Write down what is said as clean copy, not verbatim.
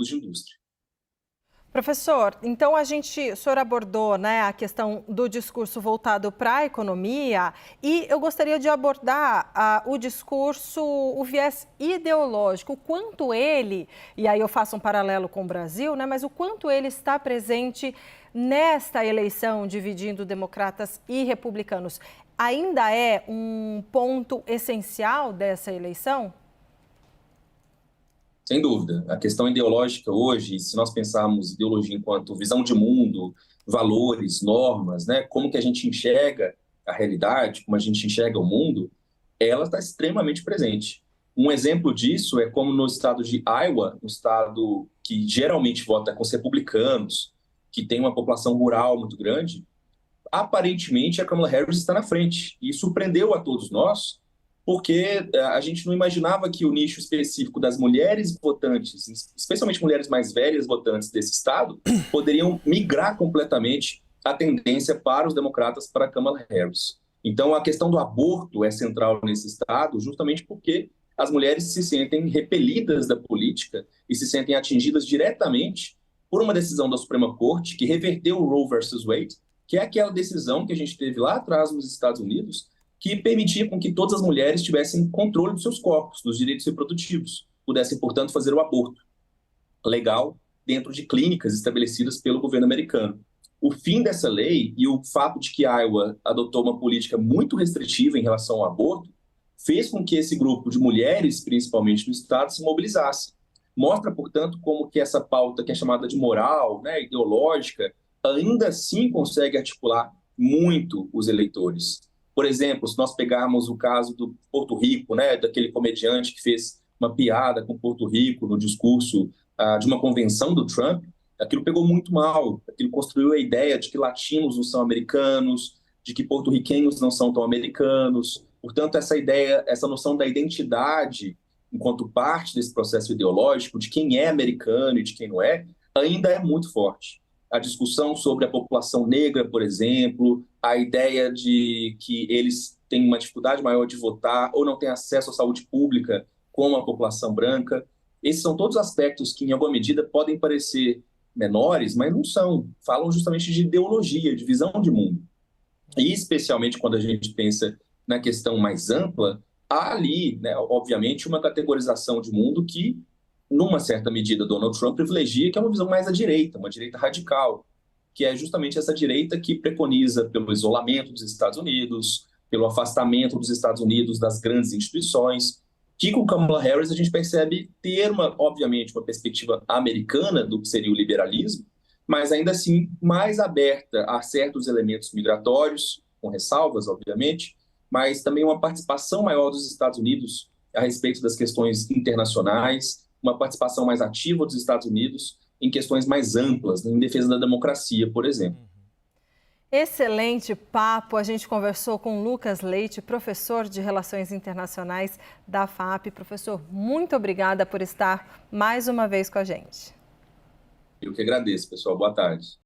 de indústria. Professor, então o senhor abordou, né, a questão do discurso voltado para a economia e eu gostaria de abordar o discurso, o viés ideológico, o quanto ele, e aí eu faço um paralelo com o Brasil, né, mas o quanto ele está presente nesta eleição, dividindo democratas e republicanos. Ainda é um ponto essencial dessa eleição? Sem dúvida. A questão ideológica hoje, se nós pensarmos ideologia enquanto visão de mundo, valores, normas, né, como que a gente enxerga a realidade, como a gente enxerga o mundo, ela está extremamente presente. Um exemplo disso é como no estado de Iowa, um estado que geralmente vota com os republicanos, que tem uma população rural muito grande, aparentemente a Kamala Harris está na frente. E surpreendeu a todos nós, porque a gente não imaginava que o nicho específico das mulheres votantes, especialmente mulheres mais velhas votantes desse estado, poderiam migrar completamente a tendência para os democratas para a Kamala Harris. Então, a questão do aborto é central nesse estado, justamente porque as mulheres se sentem repelidas da política e se sentem atingidas diretamente por uma decisão da Suprema Corte que reverteu o Roe versus Wade, que é aquela decisão que a gente teve lá atrás nos Estados Unidos, que permitia com que todas as mulheres tivessem controle dos seus corpos, dos direitos reprodutivos, pudessem, portanto, fazer o aborto legal dentro de clínicas estabelecidas pelo governo americano. O fim dessa lei e o fato de que Iowa adotou uma política muito restritiva em relação ao aborto fez com que esse grupo de mulheres, principalmente no estado, se mobilizasse. Mostra, portanto, como que essa pauta que é chamada de moral, né, ideológica, ainda assim consegue articular muito os eleitores. Por exemplo, se nós pegarmos o caso do Porto Rico, né, daquele comediante que fez uma piada com Porto Rico no discurso de uma convenção do Trump, aquilo pegou muito mal, aquilo construiu a ideia de que latinos não são americanos, de que porto-riquenhos não são tão americanos. Portanto, essa ideia, essa noção da identidade enquanto parte desse processo ideológico, de quem é americano e de quem não é, ainda é muito forte. A discussão sobre a população negra, por exemplo, a ideia de que eles têm uma dificuldade maior de votar ou não têm acesso à saúde pública como a população branca. Esses são todos aspectos que, em alguma medida, podem parecer menores, mas não são. Falam justamente de ideologia, de visão de mundo. E, especialmente, quando a gente pensa na questão mais ampla, há ali, né, obviamente, uma categorização de mundo que, numa certa medida, Donald Trump privilegia, que é uma visão mais à direita, uma direita radical, que é justamente essa direita que preconiza pelo isolamento dos Estados Unidos, pelo afastamento dos Estados Unidos das grandes instituições, que com Kamala Harris a gente percebe ter, obviamente, uma perspectiva americana do que seria o liberalismo, mas ainda assim mais aberta a certos elementos migratórios, com ressalvas, obviamente, mas também uma participação maior dos Estados Unidos a respeito das questões internacionais, uma participação mais ativa dos Estados Unidos em questões mais amplas, em defesa da democracia, por exemplo. Excelente papo. A gente conversou com Lucas Leite, professor de Relações Internacionais da FAP. Professor, muito obrigada por estar mais uma vez com a gente. Eu que agradeço, pessoal. Boa tarde.